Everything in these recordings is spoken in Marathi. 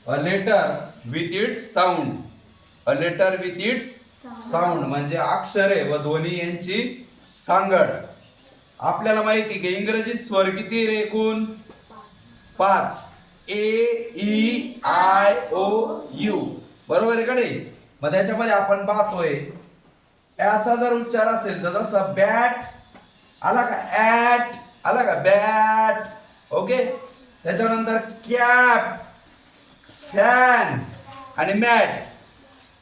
A letter with its sound. A letter with its sound म्हणजे अक्षरे व ध्वनी यांची सांगड. आपल्याला माहिती की इंग्रजीत स्वर किती रे एकूण 5. A E I O U. बरोबर आहे का नाही. मग त्याच्यामध्ये आपण पाहतोय याचा जर उच्चार असेल तर जसं बॅट आला का, ऍट आला का, बॅट. ओके. त्याच्यानंतर कॅप, फॅन आणि mat.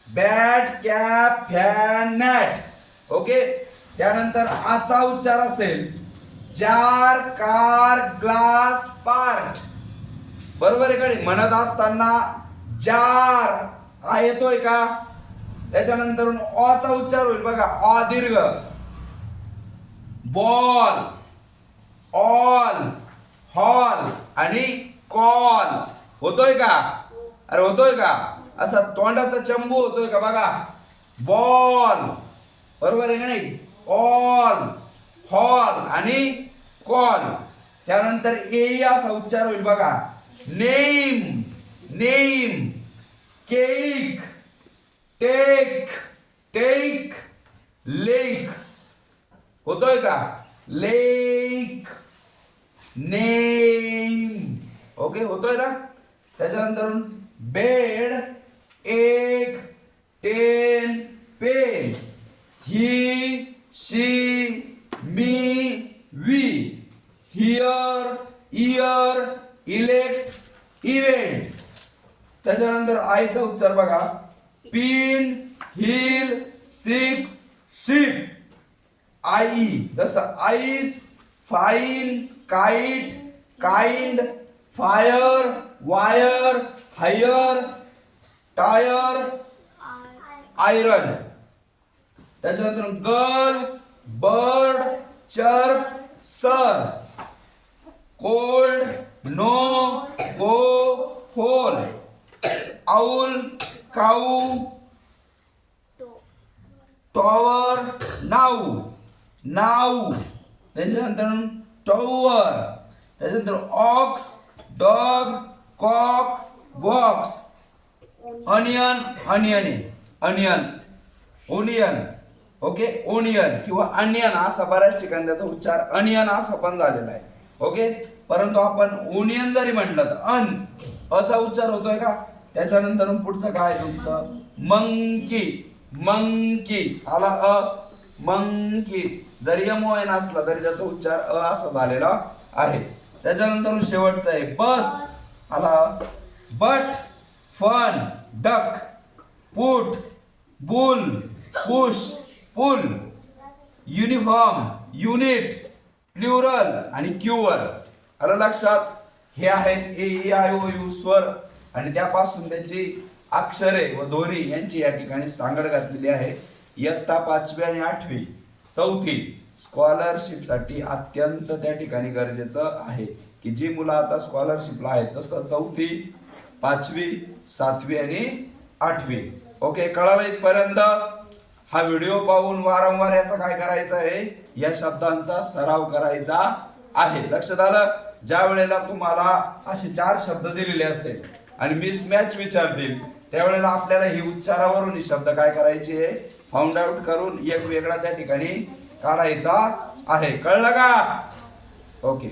Bat, cap, fan, mat. Okay. त्यानंतर आचा उच्चार असेल जार, कार, ग्लास, पार्ट. बरोबर आहे का नाही. म्हणत असताना जार हा येतोय का. त्याच्यानंतर ऑ चा उच्चार होईल बघा, ऑ दीर्घ. बॉल, ऑल, हॉल आणि कॉल होतोय का. अरे होतोय का. असा तोंडाचा चंबू होतोय का बघा. बॉल. बरोबर आहे का नाही. ऑल, हॉल आणि कॉल. त्यानंतर ए असा उच्चार होईल बघा. Name, name, cake, take, take, lake होतोय का. Lake, name. ओके होतोय ना. त्याच्यानंतर bed, egg, ten, pen, he, she, me, we, here, year, elect, event. त्याच्यानंतर आईचा उच्चार बघा. Pin, hill, six, ship. I जसं ice, fine, kite, kind, fire, wire, hire, tyre, iron. त्याच्यानंतर girl, bird, chirp, sir. Cold, no, go, hole. Owl, काऊ, टॉवर, नाऊ, नाऊ. त्याच्यानंतर टॉवर. त्याच्यानंतर ox, dog, cock, box. Onion, onion, onion, onion. Okay. Onion किंवा अनियन असा बऱ्याच ठिकाणी त्याचा उच्चार अनियन असा पण झालेला आहे. ओके. परंतु आपण ओनियन जरी म्हटलं तर अचा उच्चार होतोय का. त्याच्यानंतर पुढचं काय तुमचं मंकी. मंकी आला अ. मंकी जरी एमओएन असला तरी त्याचा उच्चार असा झालेला आहे. त्याच्यानंतर शेवटचं आहे बस आला. But, fun, duck, put, bull, push, pull, uniform, unit, plural आणि क्युअर. आलं लक्षात. हे आहेत AEIOU स्वर आणि त्यापासून त्यांची अक्षरे व ध्वनी यांची या ठिकाणी सांगड घातलेली आहे. इयत्ता 5वी आणि 8वी 4थी स्कॉलरशिपसाठी अत्यंत त्या ठिकाणी गरजेचं आहे की जी मुलं आता स्कॉलरशिपला आहेत जसं 4थी, 5वी, 7वी आणि 8वी. ओके. कळालं इथपर्यंत. हा व्हिडिओ पाहून वारंवार याचा काय करायचं आहे, या शब्दांचा सराव करायचा आहे. लक्षात आलं. ज्या वेळेला तुम्हाला असे 4 शब्द दिलेले असेल आणि मिसमॅच विचारतील त्यावेळेला आपल्याला ही उच्चारावरून ही शब्द काय करायचे फाउंड आउट करून एक वेगळा त्या ठिकाणी काढायचा आहे. कळलं का. ओके.